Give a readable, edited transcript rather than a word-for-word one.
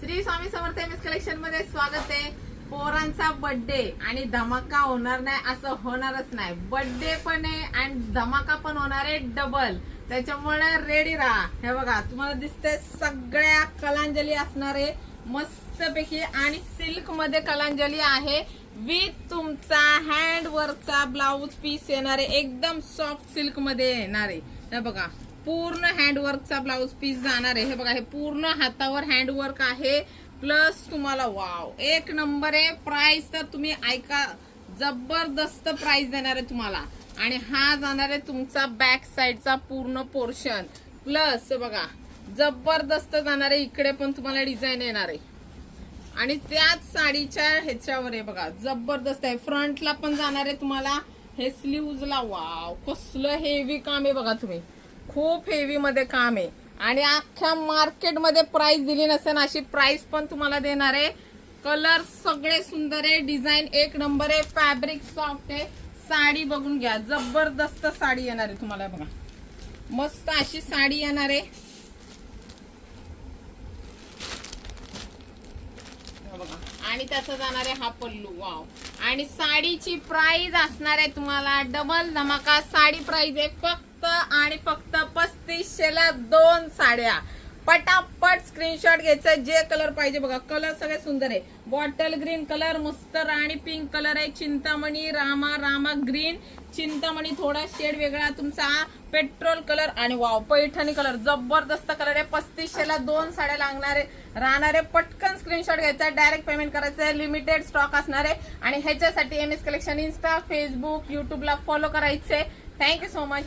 Shri Swami Samarth MS collection मध्ये स्वागत आहे। पोरांचा बर्थडे आणि धमाका होणार नाही असं होणारच नाही। बर्थडे पण आहे आणि धमाका पण होणार आहे डबल, त्याच्यामुळे रेडी राहा। हे बघा तुम्हाला दिसते सगळ्या कलांजली असणार आहे मस्तपैकी आणि सिल्क मध्ये कलांजली आहे विथ तुमचा हँड वर्कचा ब्लाउज पीस येणार आहे, एकदम सॉफ्ट सिल्क मध्ये येणार आहे। हे बघा पूर्ण हँडवर्कचा ब्लाउज पीस जाणार आहे। हे बघा हे पूर्ण हातावर हँडवर्क आहे, प्लस तुम्हाला वाव एक नंबर आहे। प्राइस तर तुम्ही ऐका, जबरदस्त प्राइस देणार आहे तुम्हाला। आणि हा जाणार आहे तुमचा बॅक साइडचा पूर्ण पोर्शन, प्लस बघा जबरदस्त जाणार आहे। इकडे पण तुम्हाला डिझाईन येणार आहे आणि त्याच साडीच्या ह्याच्यावर आहे बघा जबरदस्त आहे। फ्रंटला पण जाणार आहे तुम्हाला, हे स्लीव्हजला वाव कसलं हेवी काम आहे बघा तुम्ही, खूप हेवी मध्ये काम आहे। आणि अख्ख्या मार्केट मध्ये प्राइस दिली नसेल अशी प्राइस पण तुम्हाला देणार आहे। कलर सगळे सुंदर आहे, डिझाईन एक नंबर आहे, फॅब्रिक सॉफ्ट आहे। साडी बघून घ्या, जबरदस्त साडी येणार आहे तुम्हाला बघा, मस्त अशी साडी येणार आहे बघा। आणि त्याचा जाणार आहे हा पल्लू वाव। आणि साडीची प्राइस असणार आहे तुम्हाला डबल धमाका। साडी प्राइस आहे फक्त आणि फक्त 3500 ला 2 साड्या। पटापट स्क्रीनशॉट घ्यायचा, जे कलर पाहिजे बघा, कलर सगळे सुंदर आहे। बॉटल ग्रीन कलर, मस्त राणी पिंक कलर आहे, चिंतामणी रामा ग्रीन, चिंतामणी थोडा शेड वेगळा तुमचा, पेट्रोल कलर आणि वाव पैठणी कलर, जबरदस्त कलर आहे। 3500 ला 2 साड्या लागणार आहे राहणार आहे। पटकन स्क्रीनशॉट घ्यायचा, डायरेक्ट पेमेंट करायचं आहे, लिमिटेड स्टॉक असणार आहे। आणि ह्याच्यासाठी एमएस कलेक्शन इंस्टा फेसबुक युट्यूबला फॉलो करायचे। Thank you so much.